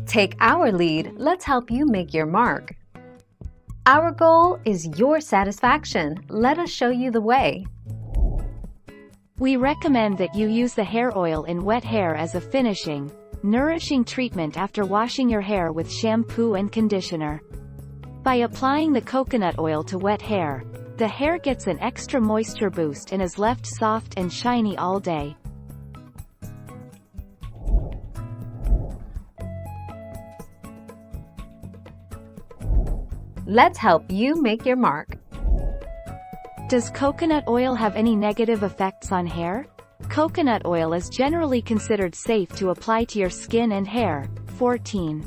Take our lead, let's help you make your mark. Our goal is your satisfaction. Let us show you the way. We recommend that you use the hair oil in wet hair as a finishing, nourishing treatment after washing your hair with shampoo and conditioner. By applying the coconut oil to wet hair, the hair gets an extra moisture boost and is left soft and shiny all day. Let's help you make your mark. Does coconut oil have any negative effects on hair? Coconut oil is generally considered safe to apply to your skin and hair. 14.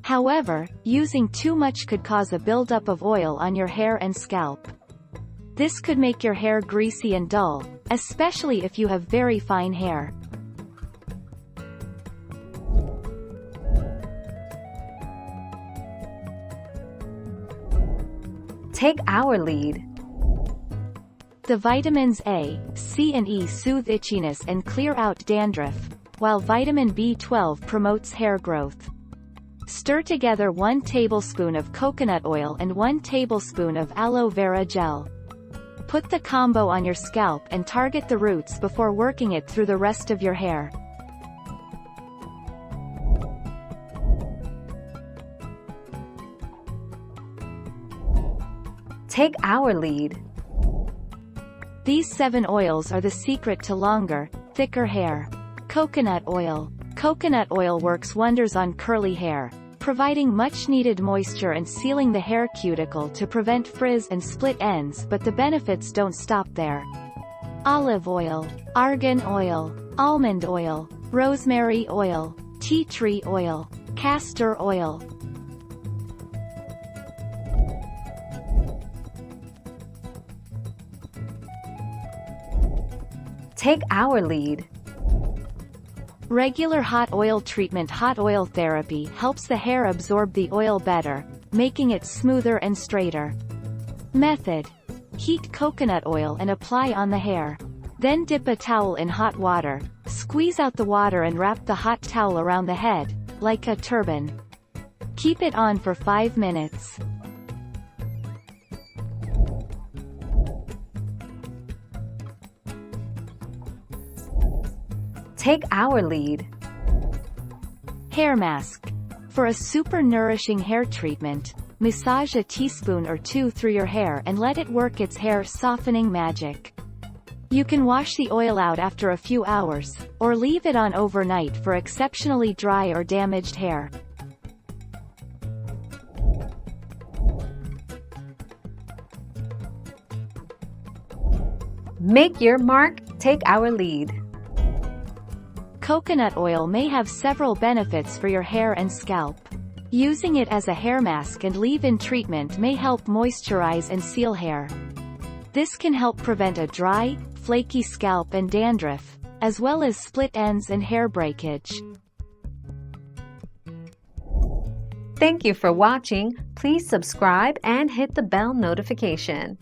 However, using too much could cause a buildup of oil on your hair and scalp. This could make your hair greasy and dull, especially if you have very fine hair. Take our lead. The vitamins A, C and E soothe itchiness and clear out dandruff, while vitamin B12 promotes hair growth. Stir together 1 tablespoon of coconut oil and 1 tablespoon of aloe vera gel. Put the combo on your scalp and target the roots before working it through the rest of your hair. Take our lead. These 7 oils are the secret to longer, thicker hair. Coconut oil. Coconut oil works wonders on curly hair, providing much-needed moisture and sealing the hair cuticle to prevent frizz and split ends, but the benefits don't stop there. Olive oil, argan oil, almond oil, rosemary oil, tea tree oil, castor oil. Take our lead. Regular hot oil treatment. Hot oil therapy helps the hair absorb the oil better, making it smoother and straighter. Method: heat coconut oil and apply on the hair. Then dip a towel in hot water, squeeze out the water and wrap the hot towel around the head, like a turban. Keep it on for 5 minutes. Take our lead. Hair mask. For a super nourishing hair treatment, massage a teaspoon or 2 through your hair and let it work its hair softening magic. You can wash the oil out after a few hours, or leave it on overnight for exceptionally dry or damaged hair. Make your mark, take our lead. Coconut oil may have several benefits for your hair and scalp. Using it as a hair mask and leave-in treatment may help moisturize and seal hair. This can help prevent a dry, flaky scalp and dandruff, as well as split ends and hair breakage. Thank you for watching. Please subscribe and hit the bell notification.